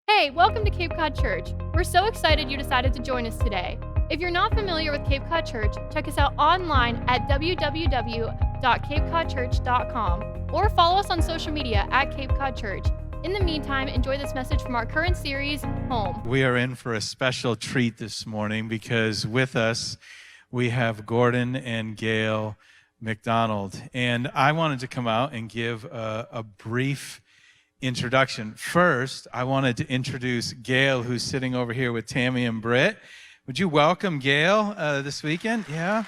Hey, welcome to Cape Cod Church. We're so excited you decided to join us today. If you're not familiar with Cape Cod Church, check us out online at www.capecodchurch.com or follow us on social media at Cape Cod Church. In the meantime, enjoy this message from our current series, Home. We are in for a special treat this morning because with us we have Gordon and Gail MacDonald. And I wanted to come out and give a brief introduction. First, I wanted to introduce Gail, who's sitting over here with Tammy and Britt. Would you welcome Gail this weekend? Yeah.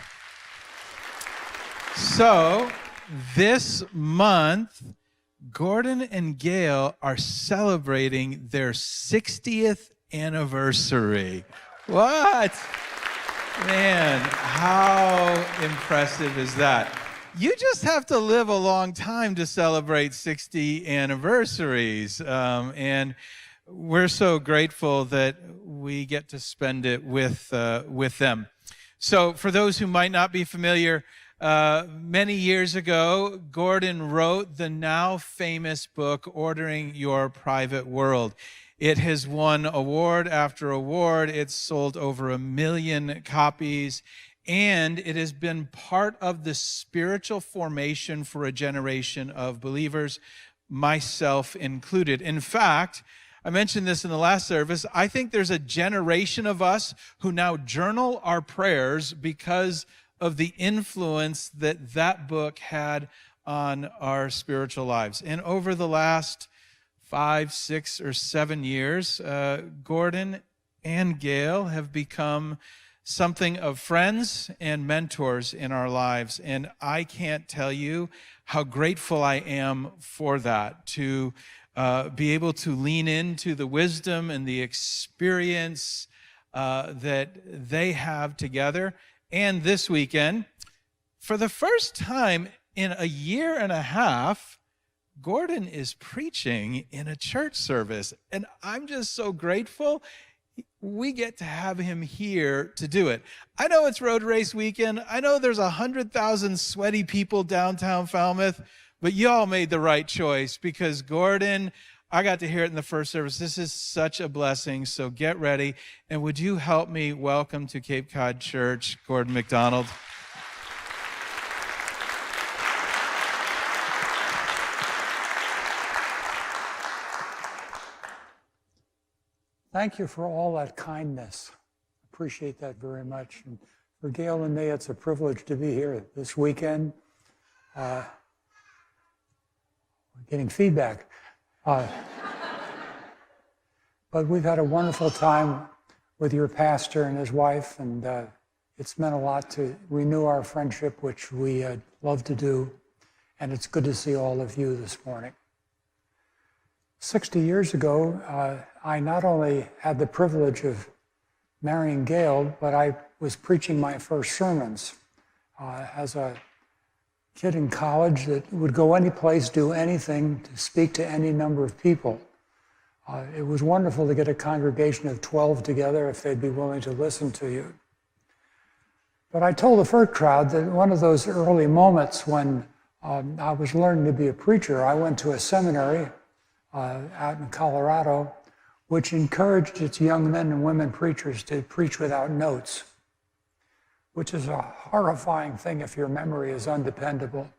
So, this month, Gordon and Gail are celebrating their 60th anniversary. What? Man, how impressive is that? You just have to live a long time to celebrate 60 anniversaries. And we're so grateful that we get to spend it with them. So for those who might not be familiar, many years ago, Gordon wrote the now famous book, Ordering Your Private World. It has won award after award. It's sold over 1 million copies. And it has been part of the spiritual formation for a generation of believers, myself included. In fact, I mentioned this in the last service, I think there's a generation of us who now journal our prayers because of the influence that that book had on our spiritual lives. And over the last 5, 6, or 7 years, Gordon and Gail have become something of friends and mentors in our lives. And I can't tell you how grateful I am for that, to be able to lean into the wisdom and the experience that they have together. And this weekend, for the first time in 1.5 years, Gordon is preaching in a church service. And I'm just so grateful we get to have him here to do it. I know it's road race weekend. I know there's 100,000 sweaty people downtown Falmouth, but y'all made the right choice because Gordon, I got to hear it in the first service. This is such a blessing, so get ready. And would you help me welcome to Cape Cod Church, Gordon MacDonald? Thank you for all that kindness. Appreciate that very much. And for Gail and me, it's a privilege to be here this weekend. We're getting feedback. But we've had a wonderful time with your pastor and his wife, and it's meant a lot to renew our friendship, which we love to do. And it's good to see all of you this morning. 60 years ago, I not only had the privilege of marrying Gail, but I was preaching my first sermons as a kid in college that would go any place, do anything, to speak to any number of people. It was wonderful to get a congregation of 12 together if they'd be willing to listen to you. But I told the first crowd that one of those early moments when I was learning to be a preacher, I went to a seminary out in Colorado, which encouraged its young men and women preachers to preach without notes, which is a horrifying thing if your memory is undependable.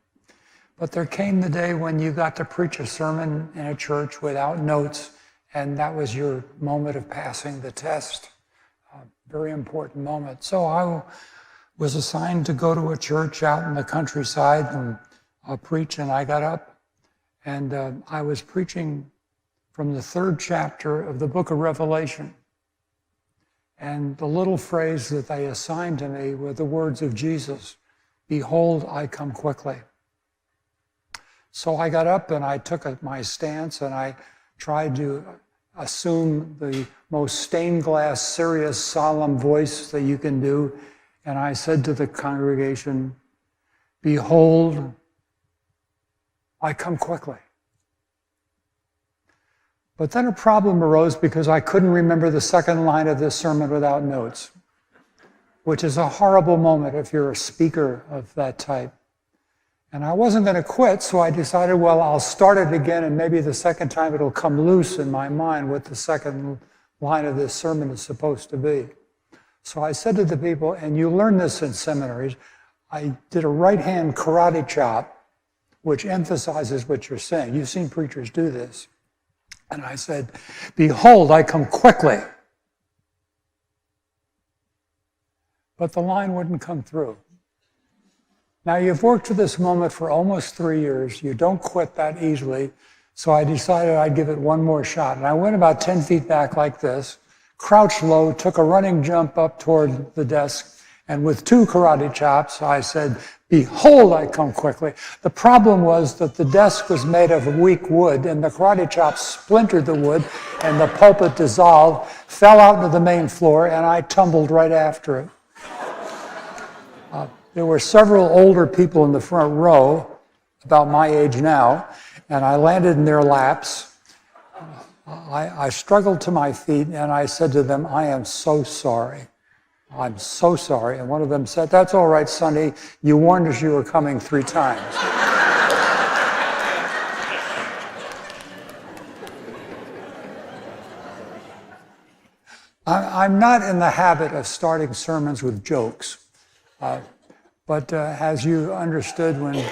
But there came the day when you got to preach a sermon in a church without notes, and that was your moment of passing the test. Very important moment. So I was assigned to go to a church out in the countryside and preach, and I got up. And I was preaching from the 3rd chapter of the book of Revelation. And the little phrase that they assigned to me were the words of Jesus, "Behold, I come quickly." So I got up and I took my stance and I tried to assume the most stained glass, serious, solemn voice that you can do. And I said to the congregation, "Behold, I come quickly." But then a problem arose because I couldn't remember the second line of this sermon without notes, which is a horrible moment if you're a speaker of that type. And I wasn't going to quit, so I decided, well, I'll start it again, and maybe the second time it'll come loose in my mind what the second line of this sermon is supposed to be. So I said to the people, and you learn this in seminaries, I did a right-hand karate chop, which emphasizes what you're saying. You've seen preachers do this. And I said, behold, I come quickly. But the line wouldn't come through. Now, you've worked for this moment for almost 3 years. You don't quit that easily. So I decided I'd give it one more shot. And I went about 10 feet back like this, crouched low, took a running jump up toward the desk, and with 2 karate chops, I said, behold, I come quickly. The problem was that the desk was made of weak wood, and the karate chops splintered the wood, and the pulpit dissolved, fell out into the main floor, and I tumbled right after it. There were several older people in the front row, about my age now, and I landed in their laps. I struggled to my feet, and I said to them, I am so sorry. I'm so sorry. And one of them said, that's all right, Sonny. You warned us you were coming 3 times. I'm not in the habit of starting sermons with jokes. But as you understood when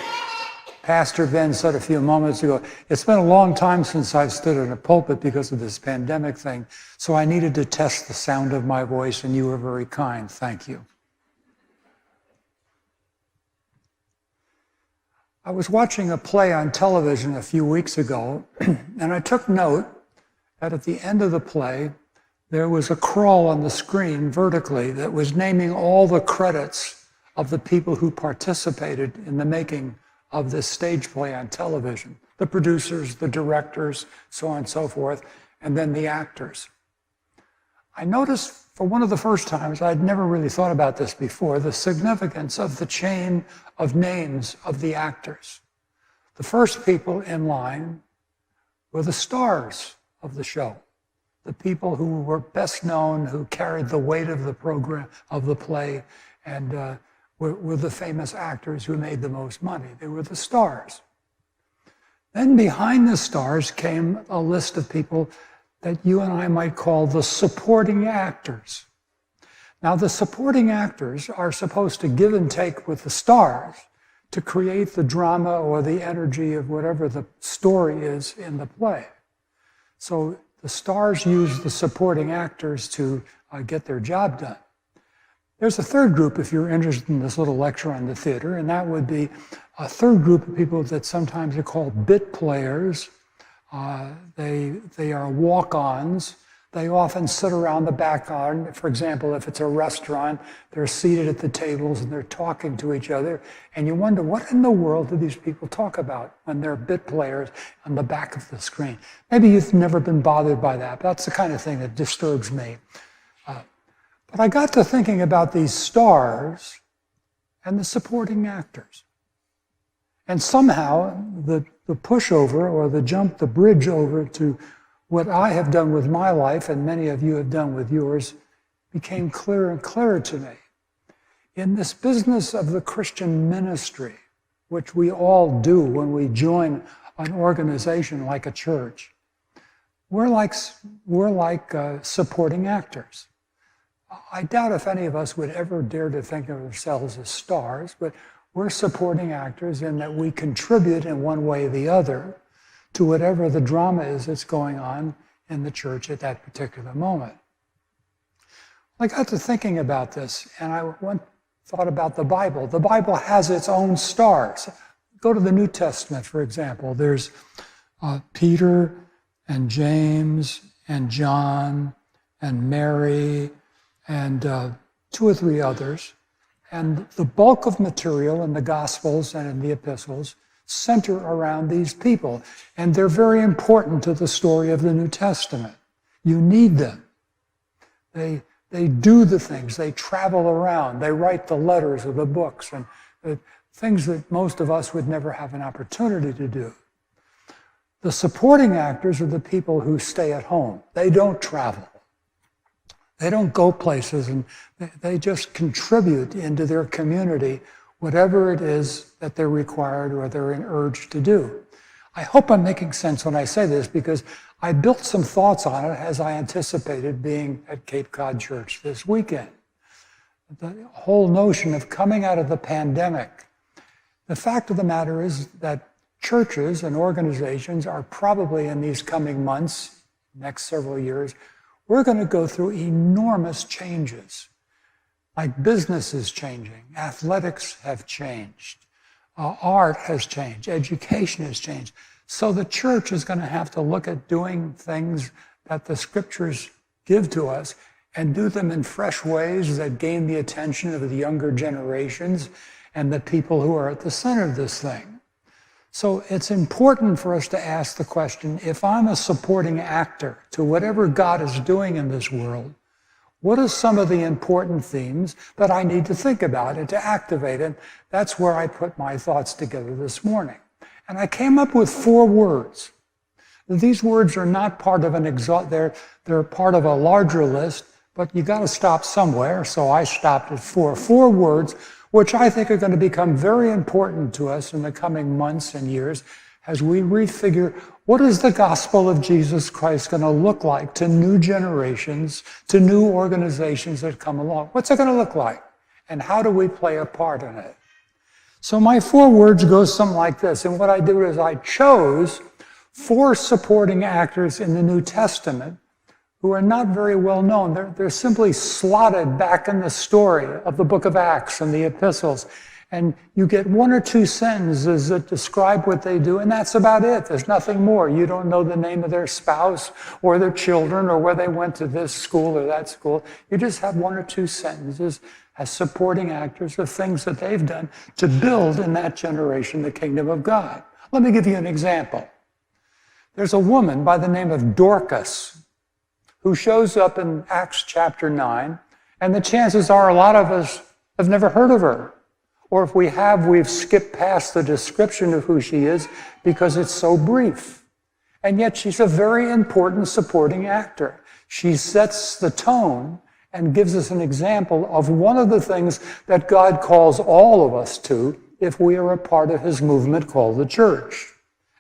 Pastor Ben said a few moments ago, it's been a long time since I've stood in a pulpit because of this pandemic thing, so I needed to test the sound of my voice, and you were very kind. Thank you. I was watching a play on television a few weeks ago, and I took note that at the end of the play, there was a crawl on the screen vertically that was naming all the credits of the people who participated in the making of this stage play on television. The producers, the directors, so on and so forth, and then the actors. I noticed for one of the first times, I'd never really thought about this before, the significance of the chain of names of the actors. The first people in line were the stars of the show, the people who were best known, who carried the weight of the program, of the play, and were the famous actors who made the most money. They were the stars. Then behind the stars came a list of people that you and I might call the supporting actors. Now, the supporting actors are supposed to give and take with the stars to create the drama or the energy of whatever the story is in the play. So the stars use the supporting actors to get their job done. There's a third group, if you're interested in this little lecture on the theater, and that would be a third group of people that sometimes are called bit players. They are walk-ons. They often sit around the background. For example, if it's a restaurant, they're seated at the tables and they're talking to each other. And you wonder, what in the world do these people talk about when they're bit players on the back of the screen? Maybe you've never been bothered by that. That's the kind of thing that disturbs me. But I got to thinking about these stars and the supporting actors. And somehow the pushover or the jump, the bridge over to what I have done with my life and many of you have done with yours became clearer and clearer to me. In this business of the Christian ministry, which we all do when we join an organization like a church, we're like supporting actors. I doubt if any of us would ever dare to think of ourselves as stars, but we're supporting actors in that we contribute in one way or the other to whatever the drama is that's going on in the church at that particular moment. I got to thinking about this, and I thought about the Bible. The Bible has its own stars. Go to the New Testament, for example. There's Peter and James and John and Mary and 2 or 3 others. And the bulk of material in the Gospels and in the epistles center around these people. And they're very important to the story of the New Testament. You need them. They do the things. They travel around. They write the letters or the books and things that most of us would never have an opportunity to do. The supporting actors are the people who stay at home. They don't travel. They don't go places, and they just contribute into their community whatever it is that they're required or they're urged to do. I hope I'm making sense when I say this, because I built some thoughts on it as I anticipated being at Cape Cod Church this weekend. The whole notion of coming out of the pandemic. The fact of the matter is that churches and organizations are probably in these coming months, next several years, we're going to go through enormous changes. Like business is changing, athletics have changed, art has changed, education has changed. So the church is going to have to look at doing things that the scriptures give to us and do them in fresh ways that gain the attention of the younger generations and the people who are at the center of this thing. So it's important for us to ask the question, if I'm a supporting actor to whatever God is doing in this world, what are some of the important themes that I need to think about and to activate? And that's where I put my thoughts together this morning. And I came up with 4 words. These words are not part of they're part of a larger list, but you got to stop somewhere, so I stopped at 4. 4 words which I think are going to become very important to us in the coming months and years as we refigure what is the gospel of Jesus Christ going to look like to new generations, to new organizations that come along. What's it going to look like? And how do we play a part in it? So my 4 words go something like this. And what I did is I chose 4 supporting actors in the New Testament who are not very well known. They're simply slotted back in the story of the book of Acts and the epistles. And you get 1 or 2 sentences that describe what they do, and that's about it. There's nothing more. You don't know the name of their spouse or their children or where they went to this school or that school. You just have 1 or 2 sentences as supporting actors of things that they've done to build in that generation the kingdom of God. Let me give you an example. There's a woman by the name of Dorcas who shows up in Acts chapter 9, and the chances are a lot of us have never heard of her. Or if we have, we've skipped past the description of who she is because it's so brief. And yet she's a very important supporting actor. She sets the tone and gives us an example of one of the things that God calls all of us to if we are a part of his movement called the church.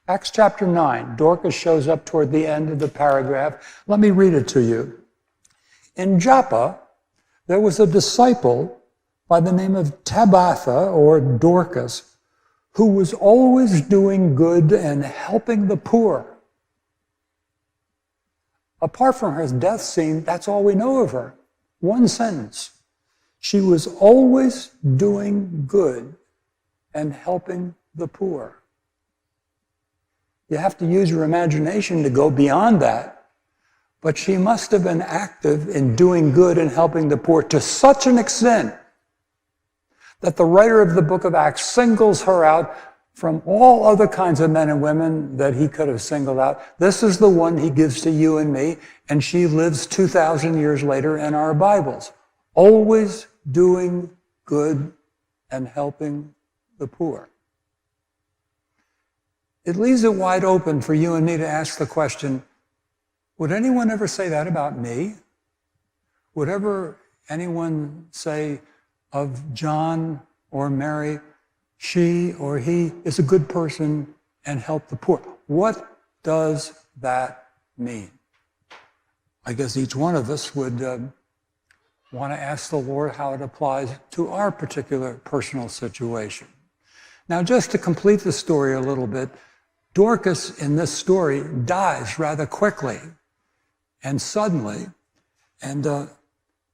Acts chapter 9, Dorcas shows up toward the end of the paragraph. Let me read it to you. In Joppa, there was a disciple by the name of Tabitha, or Dorcas, who was always doing good and helping the poor. Apart from her death scene, that's all we know of her. 1 sentence. She was always doing good and helping the poor. You have to use your imagination to go beyond that. But she must have been active in doing good and helping the poor to such an extent that the writer of the book of Acts singles her out from all other kinds of men and women that he could have singled out. This is the one he gives to you and me, and she lives 2,000 years later in our Bibles. Always doing good and helping the poor. It leaves it wide open for you and me to ask the question, would anyone ever say that about me? Would ever anyone say of John or Mary, she or he is a good person and help the poor? What does that mean? I guess each one of us would want to ask the Lord how it applies to our particular personal situation. Now, just to complete the story a little bit, Dorcas in this story dies rather quickly and suddenly, and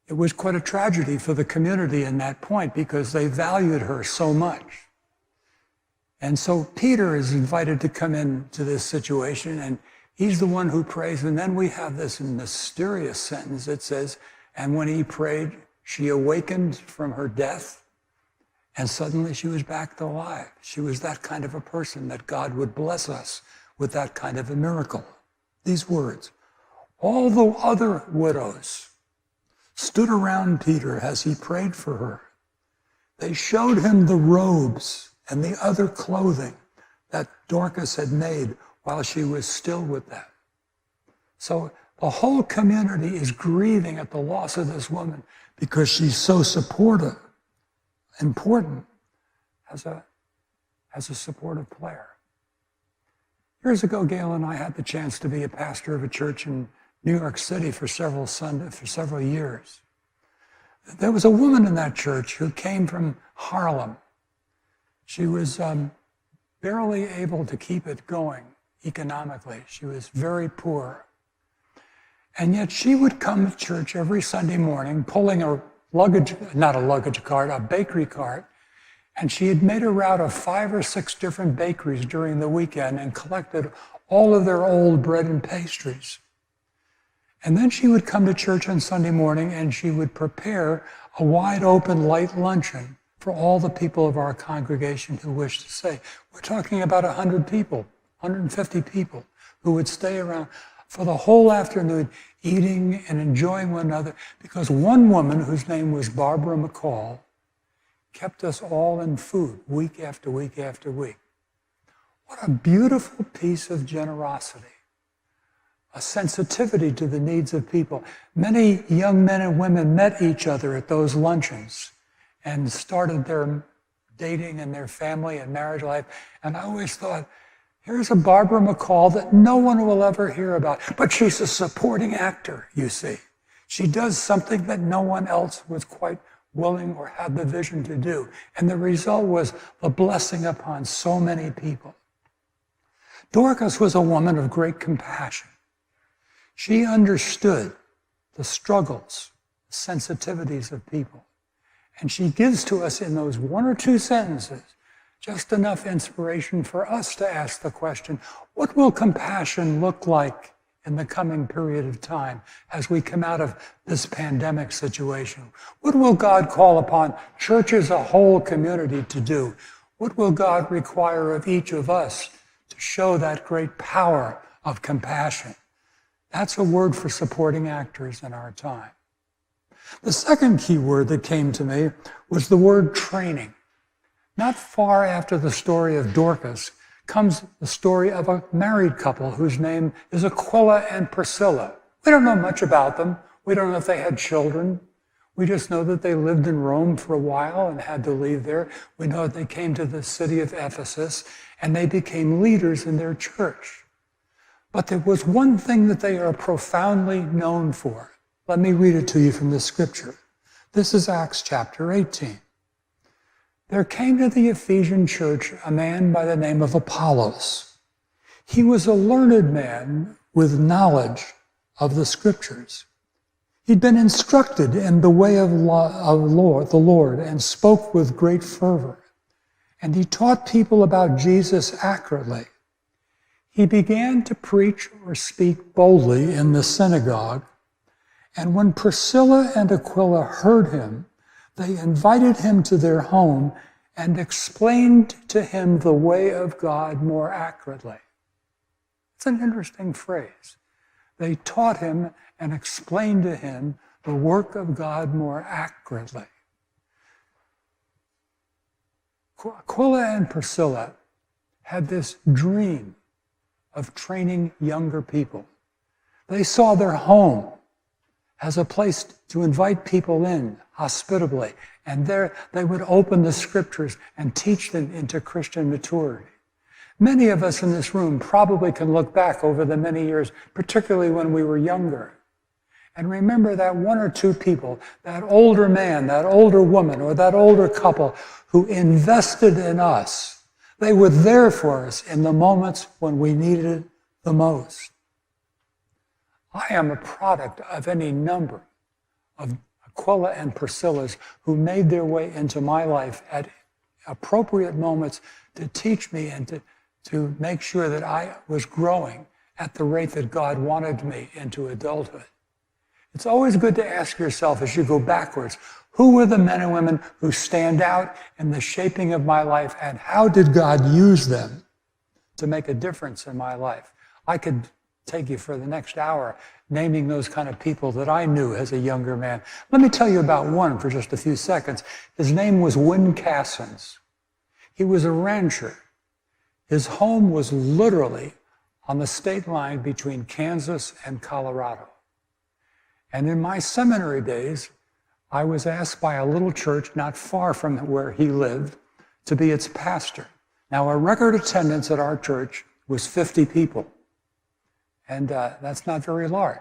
it was quite a tragedy for the community in that point because they valued her so much. And so Peter is invited to come into this situation, and he's the one who prays. And then we have this mysterious sentence that says, and when he prayed, she awakened from her death, and suddenly she was back to life. She was that kind of a person that God would bless us with that kind of a miracle. These words, all the other widows stood around Peter as he prayed for her. They showed him the robes and the other clothing that Dorcas had made while she was still with them. So the whole community is grieving at the loss of this woman because she's so supportive, important. as a supportive player. Years ago, Gail and I had the chance to be a pastor of a church in New York City for several years. There was a woman in that church who came from Harlem. She was barely able to keep it going economically. She was very poor. And yet she would come to church every Sunday morning pulling a bakery cart, and she had made a route of 5 or 6 different bakeries during the weekend and collected all of their old bread and pastries. And then she would come to church on Sunday morning and she would prepare a wide open light luncheon for all the people of our congregation who wished to stay. We're talking about 100 people, 150 people who would stay around for the whole afternoon eating and enjoying one another, because one woman, whose name was Barbara McCall, kept us all in food week after week after week. What a beautiful piece of generosity, a sensitivity to the needs of people. Many young men and women met each other at those luncheons and started their dating and their family and marriage life. And I always thought, here's a Barbara McCall that no one will ever hear about, but she's a supporting actor, you see. She does something that no one else was quite willing or had the vision to do. And the result was a blessing upon so many people. Dorcas was a woman of great compassion. She understood the struggles, the sensitivities of people. And she gives to us in those 1 or 2 sentences just enough inspiration for us to ask the question, what will compassion look like in the coming period of time as we come out of this pandemic situation? What will God call upon church as a whole community to do? What will God require of each of us to show that great power of compassion? That's a word for supporting actors in our time. The second key word that came to me was the word training. Not far after the story of Dorcas comes the story of a married couple whose name is Aquila and Priscilla. We don't know much about them. We don't know if they had children. We just know that they lived in Rome for a while and had to leave there. We know that they came to the city of Ephesus and they became leaders in their church. But there was one thing that they are profoundly known for. Let me read it to you from the scripture. This is Acts chapter 18. There came to the Ephesian church a man by the name of Apollos. He was a learned man with knowledge of the scriptures. He'd been instructed in the way of the Lord and spoke with great fervor. And he taught people about Jesus accurately. He began to preach or speak boldly in the synagogue. And when Priscilla and Aquila heard him, they invited him to their home and explained to him the way of God more accurately. It's an interesting phrase. They taught him and explained to him the work of God more accurately. Aquila and Priscilla had this dream of training younger people. They saw their home as a place to invite people in hospitably, and there they would open the scriptures and teach them into Christian maturity. Many of us in this room probably can look back over the many years, particularly when we were younger, and remember that 1 or 2 people, that older man, that older woman, or that older couple who invested in us. They were there for us in the moments when we needed it the most. I am a product of any number of Aquila and Priscillas who made their way into my life at appropriate moments to teach me and to make sure that I was growing at the rate that God wanted me into adulthood. It's always good to ask yourself as you go backwards, who were the men and women who stand out in the shaping of my life, and how did God use them to make a difference in my life? I could take you for the next hour naming those kind of people that I knew as a younger man. Let me tell you about one for just a few seconds. His name was Win Cassins. He was a rancher. His home was literally on the state line between Kansas and Colorado. And in my seminary days, I was asked by a little church not far from where he lived to be its pastor. Now, our record attendance at our church was 50 people, and that's not very large.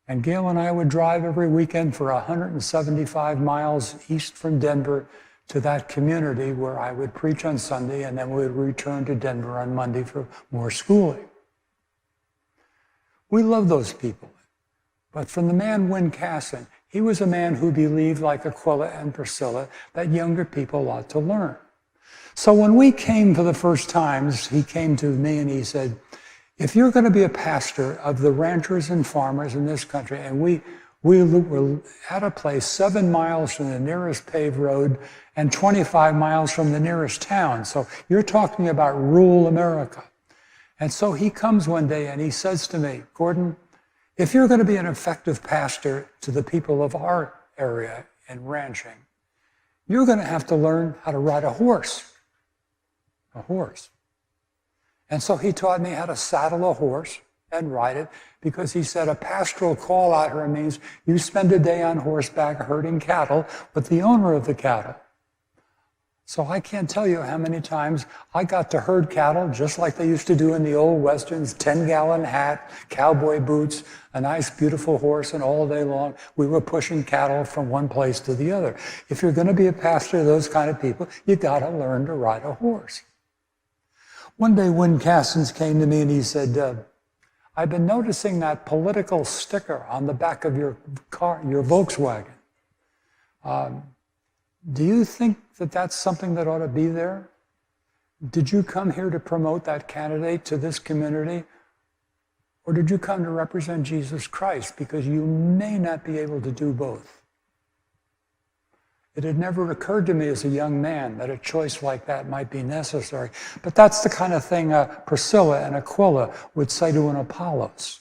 And Gail and I would drive every weekend for 175 miles east from Denver to that community where I would preach on Sunday, and then we would return to Denver on Monday for more schooling. We love those people. But from the man Win Casson, he was a man who believed, like Aquila and Priscilla, that younger people ought to learn. So when we came for the first times, he came to me and he said, if you're going to be a pastor of the ranchers and farmers in this country, and we were at a place 7 miles from the nearest paved road and 25 miles from the nearest town. So you're talking about rural America. And so he comes one day and he says to me, Gordon, if you're going to be an effective pastor to the people of our area in ranching, you're going to have to learn how to ride a horse. A horse. And so he taught me how to saddle a horse and ride it, because he said a pastoral call out here means you spend a day on horseback herding cattle with the owner of the cattle. So I can't tell you how many times I got to herd cattle just like they used to do in the old westerns, 10-gallon hat, cowboy boots, a nice beautiful horse, and all day long we were pushing cattle from one place to the other. If you're going to be a pastor of those kind of people, you got to learn to ride a horse. One day Win Cassons came to me and he said, I've been noticing that political sticker on the back of your car, your Volkswagen. Do you think that that's something that ought to be there? Did you come here to promote that candidate to this community? Or did you come to represent Jesus Christ? Because you may not be able to do both. It had never occurred to me as a young man that a choice like that might be necessary. But that's the kind of thing Priscilla and Aquila would say to an Apollos.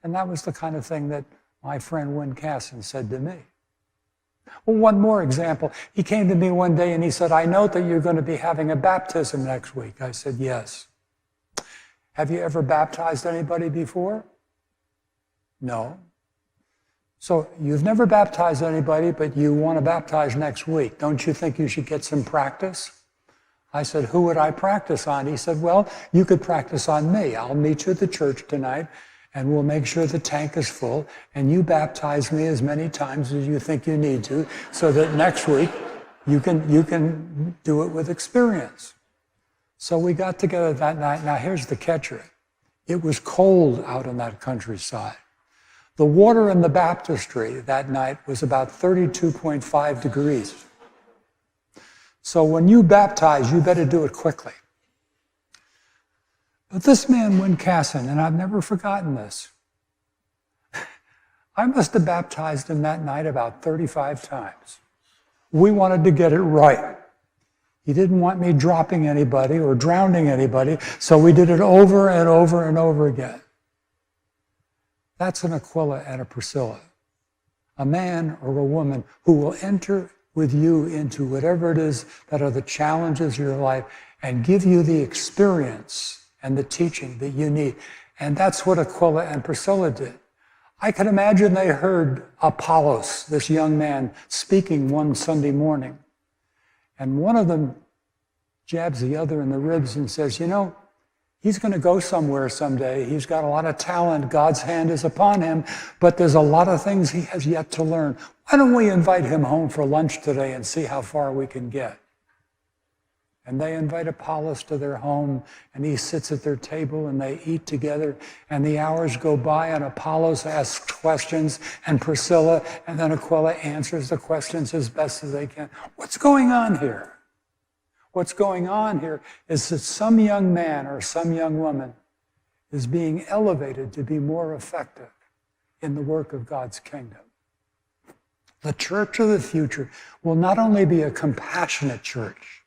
And that was the kind of thing that my friend Win Casson said to me. Well, one more example. He came to me one day and he said, I note that you're going to be having a baptism next week. I said, yes. Have you ever baptized anybody before? No. So you've never baptized anybody, but you want to baptize next week. Don't you think you should get some practice? I said, who would I practice on? He said, well, you could practice on me. I'll meet you at the church tonight, and we'll make sure the tank is full, and you baptize me as many times as you think you need to, so that next week you can do it with experience. So we got together that night. Now here's the catcher. It was cold out in that countryside. The water in the baptistry that night was about 32.5 degrees. So when you baptize, you better do it quickly. But this man, Win Casson, and I've never forgotten this, I must have baptized him that night about 35 times. We wanted to get it right. He didn't want me dropping anybody or drowning anybody, so we did it over and over and over again. That's an Aquila and a Priscilla, a man or a woman who will enter with you into whatever it is that are the challenges of your life and give you the experience and the teaching that you need. And that's what Aquila and Priscilla did. I can imagine they heard Apollos, this young man, speaking one Sunday morning. And one of them jabs the other in the ribs and says, you know, he's going to go somewhere someday. He's got a lot of talent. God's hand is upon him, but there's a lot of things he has yet to learn. Why don't we invite him home for lunch today and see how far we can get? And they invite Apollos to their home, and he sits at their table, and they eat together, and the hours go by, and Apollos asks questions, and Priscilla and then Aquila answers the questions as best as they can. What's going on here? What's going on here is that some young man or some young woman is being elevated to be more effective in the work of God's kingdom. The church of the future will not only be a compassionate church,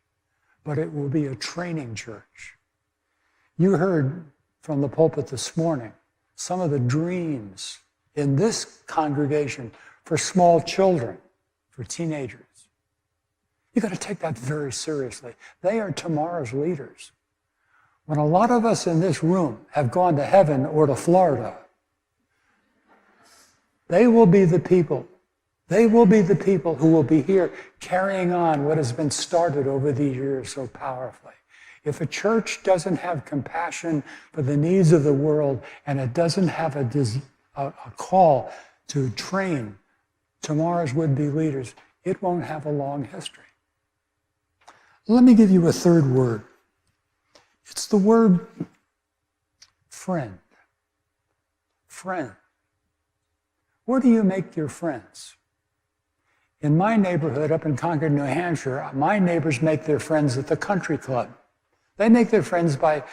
but it will be a training church. You heard from the pulpit this morning some of the dreams in this congregation for small children, for teenagers. You've got to take that very seriously. They are tomorrow's leaders. When a lot of us in this room have gone to heaven or to Florida, they will be the people They will be the people who will be here carrying on what has been started over the years so powerfully. If a church doesn't have compassion for the needs of the world and it doesn't have a call to train tomorrow's would-be leaders, it won't have a long history. Let me give you a third word. It's the word friend. Friend. Where do you make your friends? In my neighborhood up in Concord, New Hampshire, my neighbors make their friends at the country club. They make their friends by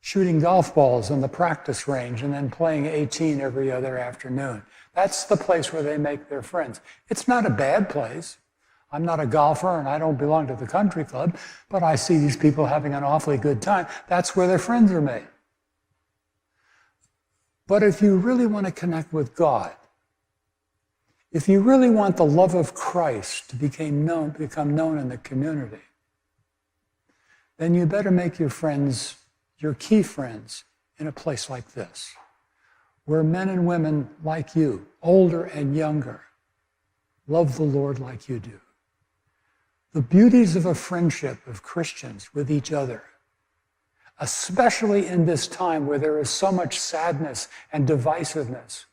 shooting golf balls on the practice range and then playing 18 every other afternoon. That's the place where they make their friends. It's not a bad place. I'm not a golfer and I don't belong to the country club, but I see these people having an awfully good time. That's where their friends are made. But if you really want to connect with God, if you really want the love of Christ to become known in the community, then you better make your friends, your key friends, in a place like this, where men and women like you, older and younger, love the Lord like you do. The beauties of a friendship of Christians with each other, especially in this time where there is so much sadness and divisiveness,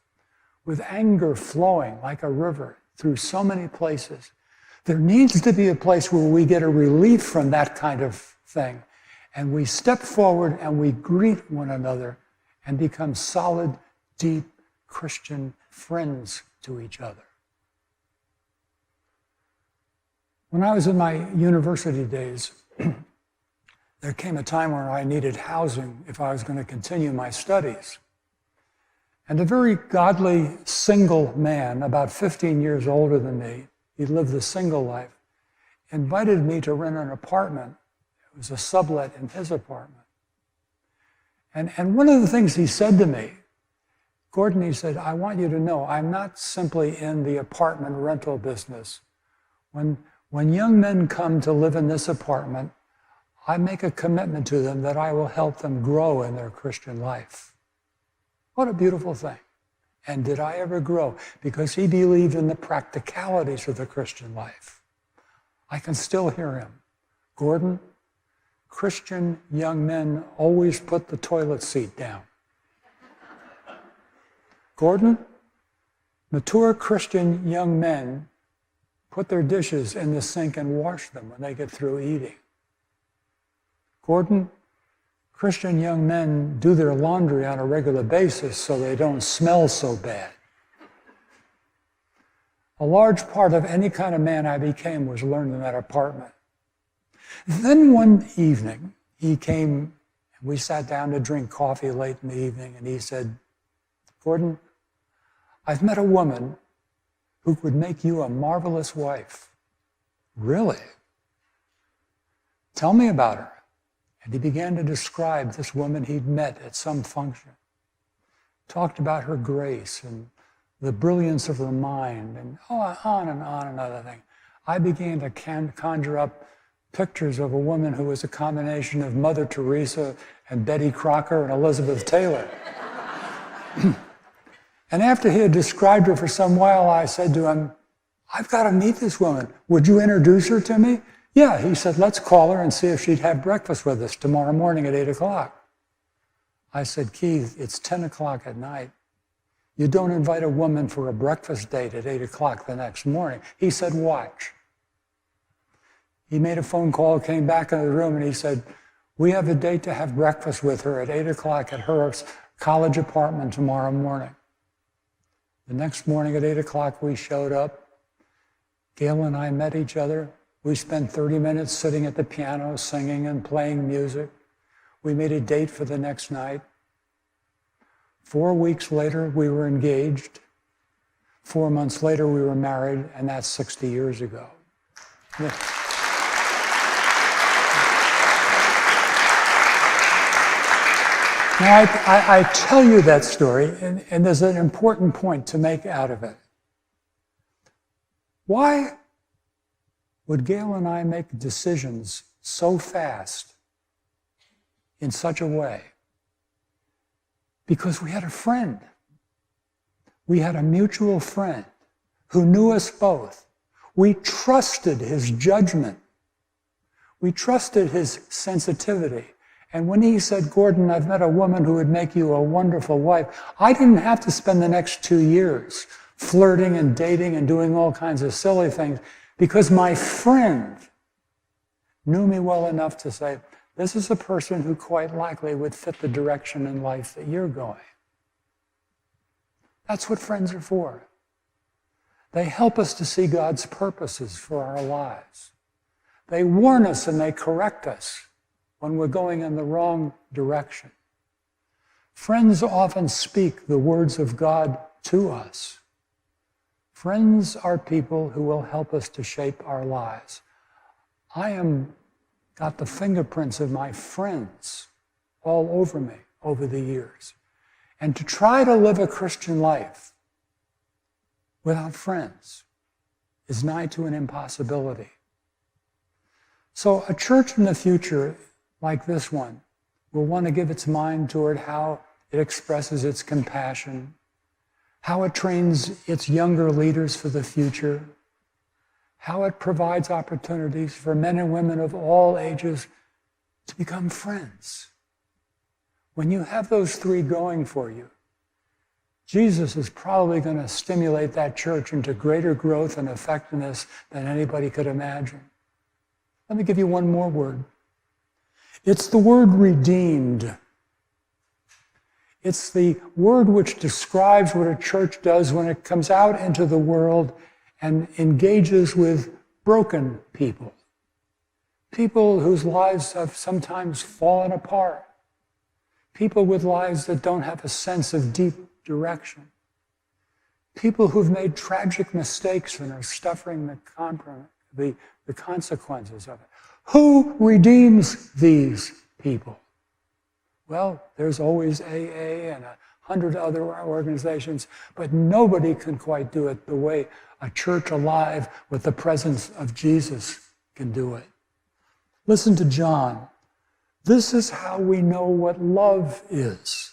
with anger flowing like a river through so many places, there needs to be a place where we get a relief from that kind of thing, and we step forward and we greet one another and become solid, deep Christian friends to each other. When I was in my university days, there came a time where I needed housing if I was going to continue my studies. And a very godly single man, about 15 years older than me, he lived a single life, invited me to rent an apartment. It was a sublet in his apartment. And one of the things he said to me, Gordon, he said, I want you to know I'm not simply in the apartment rental business. When young men come to live in this apartment, I make a commitment to them that I will help them grow in their Christian life. What a beautiful thing. And did I ever grow? Because he believed in the practicalities of the Christian life. I can still hear him. Gordon, Christian young men always put the toilet seat down. Gordon, mature Christian young men put their dishes in the sink and wash them when they get through eating. Gordon, Christian young men do their laundry on a regular basis so they don't smell so bad. A large part of any kind of man I became was learned in that apartment. Then one evening, he came, and we sat down to drink coffee late in the evening, and he said, Gordon, I've met a woman who could make you a marvelous wife. Really? Tell me about her. And he began to describe this woman he'd met at some function. Talked about her grace and the brilliance of her mind and on and other thing. I began to conjure up pictures of a woman who was a combination of Mother Teresa and Betty Crocker and Elizabeth Taylor. And after he had described her for some while, I said to him, I've got to meet this woman. Would you introduce her to me? Yeah, he said, let's call her and see if she'd have breakfast with us tomorrow morning at 8 o'clock. I said, Keith, it's 10 o'clock at night. You don't invite a woman for a breakfast date at 8 o'clock the next morning. He said, watch. He made a phone call, came back in the room, and he said, we have a date to have breakfast with her at 8 o'clock at her college apartment tomorrow morning. The next morning at 8 o'clock, we showed up. Gail and I met each other. We spent 30 minutes sitting at the piano, singing and playing music. We made a date for the next night. 4 weeks later, we were engaged. 4 months later, we were married, and that's 60 years ago. Yeah. Now, I tell you that story, and there's an important point to make out of it. Why would Gail and I make decisions so fast in such a way? Because we had a friend. We had a mutual friend who knew us both. We trusted his judgment. We trusted his sensitivity. And when he said, Gordon, I've met a woman who would make you a wonderful wife, I didn't have to spend the next 2 years flirting and dating and doing all kinds of silly things, because my friend knew me well enough to say, this is a person who quite likely would fit the direction in life that you're going. That's what friends are for. They help us to see God's purposes for our lives. They warn us and they correct us when we're going in the wrong direction. Friends often speak the words of God to us. Friends are people who will help us to shape our lives. I got the fingerprints of my friends all over me over the years. And to try to live a Christian life without friends is nigh to an impossibility. So a church in the future like this one will want to give its mind toward how it expresses its compassion, how it trains its younger leaders for the future, how it provides opportunities for men and women of all ages to become friends. When you have those three going for you, Jesus is probably going to stimulate that church into greater growth and effectiveness than anybody could imagine. Let me give you one more word. It's the word redeemed. It's the word which describes what a church does when it comes out into the world and engages with broken people. People whose lives have sometimes fallen apart. People with lives that don't have a sense of deep direction. People who've made tragic mistakes and are suffering the consequences of it. Who redeems these people? Well, there's always AA and 100 other organizations, but nobody can quite do it the way a church alive with the presence of Jesus can do it. Listen to John. This is how we know what love is.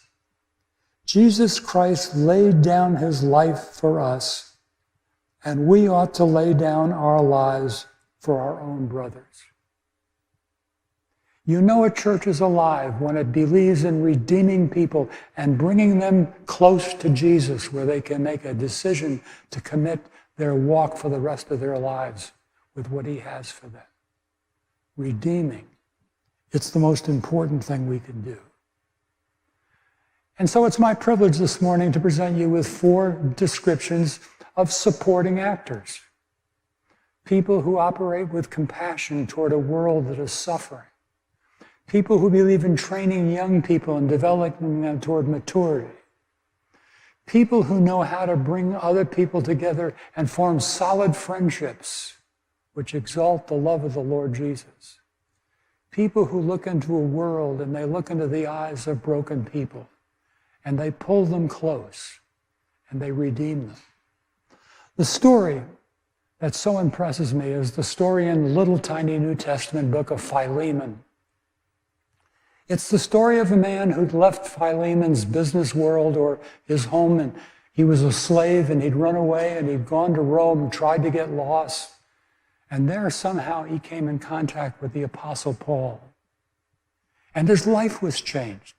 Jesus Christ laid down his life for us, and we ought to lay down our lives for our own brothers. You know a church is alive when it believes in redeeming people and bringing them close to Jesus, where they can make a decision to commit their walk for the rest of their lives with what he has for them. Redeeming. It's the most important thing we can do. And so it's my privilege this morning to present you with 4 descriptions of supporting actors. People who operate with compassion toward a world that is suffering. People who believe in training young people and developing them toward maturity. People who know how to bring other people together and form solid friendships which exalt the love of the Lord Jesus. People who look into a world and they look into the eyes of broken people and they pull them close and they redeem them. The story that so impresses me is the story in the little tiny New Testament book of Philemon. It's the story of a man who'd left Philemon's business world or his home, and he was a slave and he'd run away and he'd gone to Rome and tried to get lost. And there somehow he came in contact with the Apostle Paul. And his life was changed.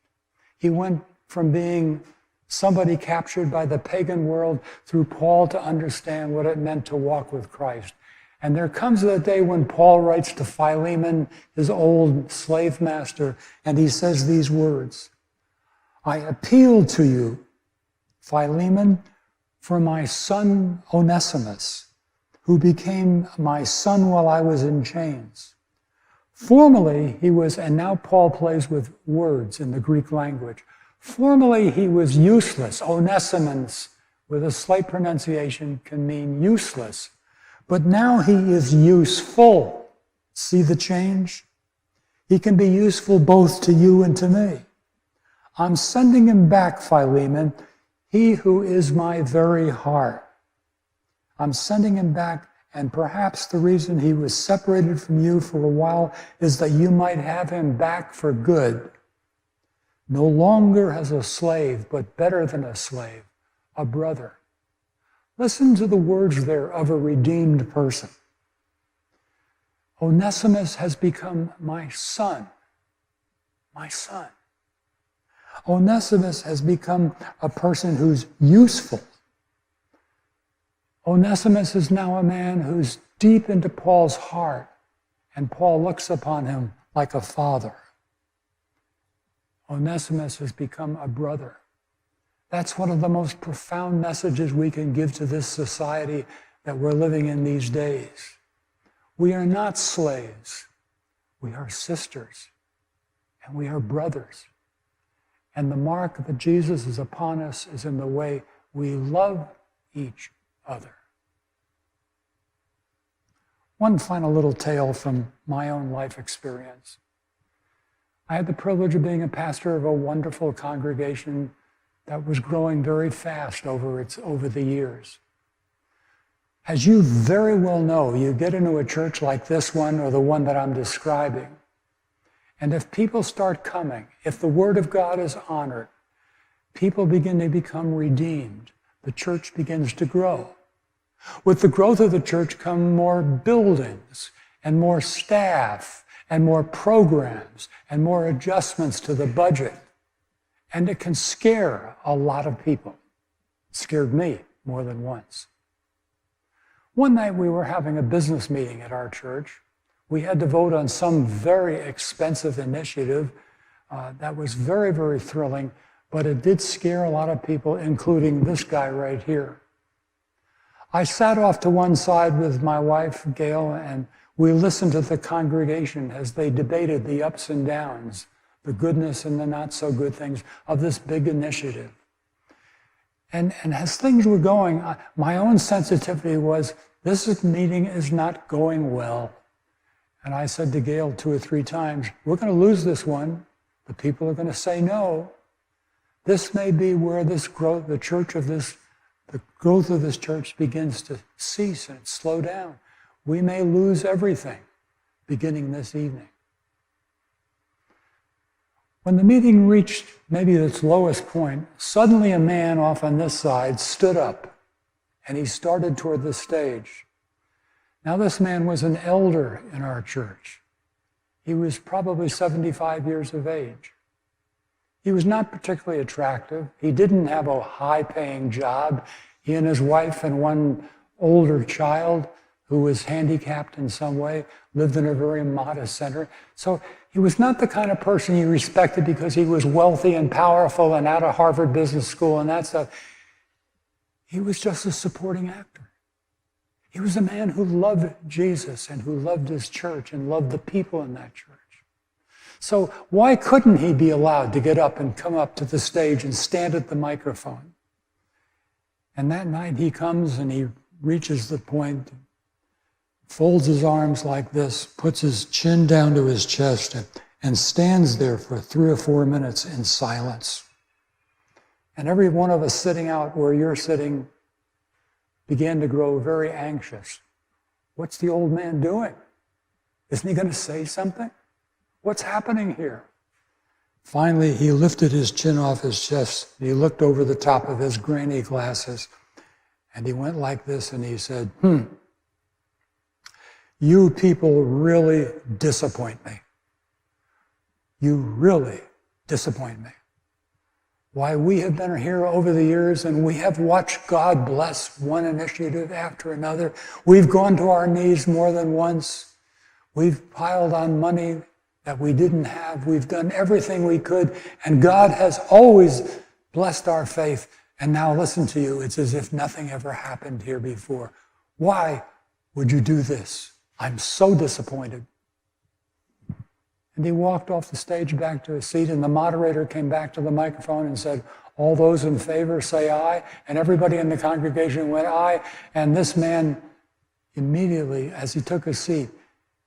He went from being somebody captured by the pagan world through Paul to understand what it meant to walk with Christ. And there comes a day when Paul writes to Philemon, his old slave master, and he says these words, I appeal to you, Philemon, for my son Onesiphorus, who became my son while I was in chains. Formerly he was, and now Paul plays with words in the Greek language. Formerly he was useless. Onesimus, with a slight pronunciation, can mean useless. But now he is useful. See the change? He can be useful both to you and to me. I'm sending him back, Philemon, he who is my very heart. I'm sending him back, and perhaps the reason he was separated from you for a while is that you might have him back for good. No longer as a slave, but better than a slave, a brother. Listen to the words there of a redeemed person. Onesiphorus has become my son. My son. Onesiphorus has become a person who's useful. Onesiphorus is now a man who's deep into Paul's heart, and Paul looks upon him like a father. Onesiphorus has become a brother. That's one of the most profound messages we can give to this society that we're living in these days. We are not slaves. We are sisters, and we are brothers. And the mark that Jesus is upon us is in the way we love each other. One final little tale from my own life experience. I had the privilege of being a pastor of a wonderful congregation that was growing very fast over the years. As you very well know, you get into a church like this one or the one that I'm describing, and if people start coming, if the Word of God is honored, people begin to become redeemed. The church begins to grow. With the growth of the church come more buildings and more staff and more programs and more adjustments to the budget. And it can scare a lot of people. It scared me more than once. One night we were having a business meeting at our church. We had to vote on some very expensive initiative that was very, very thrilling, but it did scare a lot of people, including this guy right here. I sat off to one side with my wife, Gail, and we listened to the congregation as they debated the ups and downs, the goodness and the not so good things of this big initiative. And as things were going, my own sensitivity was, this meeting is not going well. And I said to Gail 2 or 3 times, we're going to lose this one. The people are going to say no. This may be where this growth, the growth of this church begins to cease and slow down. We may lose everything beginning this evening. When the meeting reached maybe its lowest point, suddenly a man off on this side stood up and he started toward the stage. Now this man was an elder in our church. He was probably 75 years of age. He was not particularly attractive. He didn't have a high-paying job. He and his wife and one older child who was handicapped in some way lived in a very modest center. So he was not the kind of person you respected because he was wealthy and powerful and out of Harvard Business School and that stuff. He was just a supporting actor. He was a man who loved Jesus and who loved his church and loved the people in that church. So why couldn't he be allowed to get up and come up to the stage and stand at the microphone? And that night he comes and he reaches the point, folds his arms like this, puts his chin down to his chest, and stands there for 3 or 4 minutes in silence. And every one of us sitting out where you're sitting began to grow very anxious. What's the old man doing? Isn't he going to say something? What's happening here? Finally, he lifted his chin off his chest, and he looked over the top of his granny glasses, and he went like this, and he said, you people really disappoint me. You really disappoint me. Why, we have been here over the years and we have watched God bless one initiative after another. We've gone to our knees more than once. We've piled on money that we didn't have. We've done everything we could, and God has always blessed our faith. And now listen to you, it's as if nothing ever happened here before. Why would you do this? I'm so disappointed. And he walked off the stage back to his seat, and the moderator came back to the microphone and said, all those in favor say aye. And everybody in the congregation went aye. And this man immediately, as he took his seat,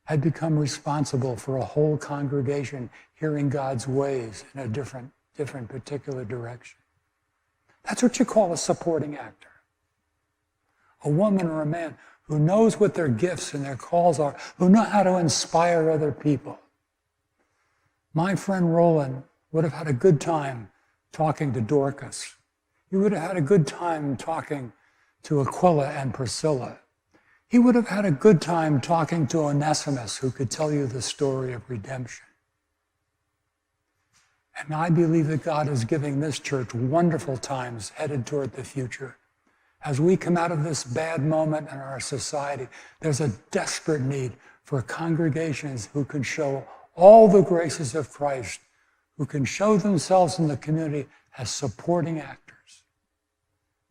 had become responsible for a whole congregation hearing God's ways in a different particular direction. That's what you call a supporting actor. A woman or a man who knows what their gifts and their calls are, who know how to inspire other people. My friend Roland would have had a good time talking to Dorcas. He would have had a good time talking to Aquila and Priscilla. He would have had a good time talking to Onesiphorus, who could tell you the story of redemption. And I believe that God is giving this church wonderful times headed toward the future. As we come out of this bad moment in our society, there's a desperate need for congregations who can show all the graces of Christ, who can show themselves in the community as supporting actors.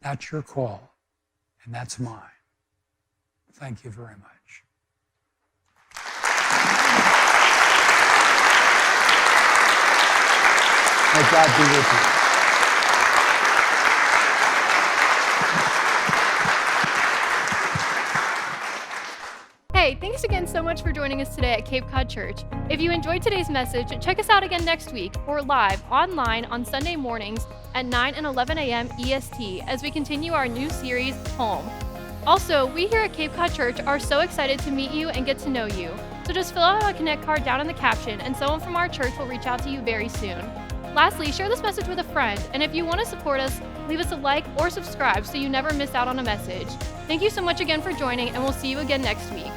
That's your call, and that's mine. Thank you very much. May God be with you. Hey, thanks again so much for joining us today at Cape Cod Church. If you enjoyed today's message, check us out again next week or live online on Sunday mornings at 9 and 11 a.m. EST as we continue our new series, Home. Also, we here at Cape Cod Church are so excited to meet you and get to know you. So just fill out a Connect card down in the caption and someone from our church will reach out to you very soon. Lastly, share this message with a friend, and if you want to support us, leave us a like or subscribe so you never miss out on a message. Thank you so much again for joining, and we'll see you again next week.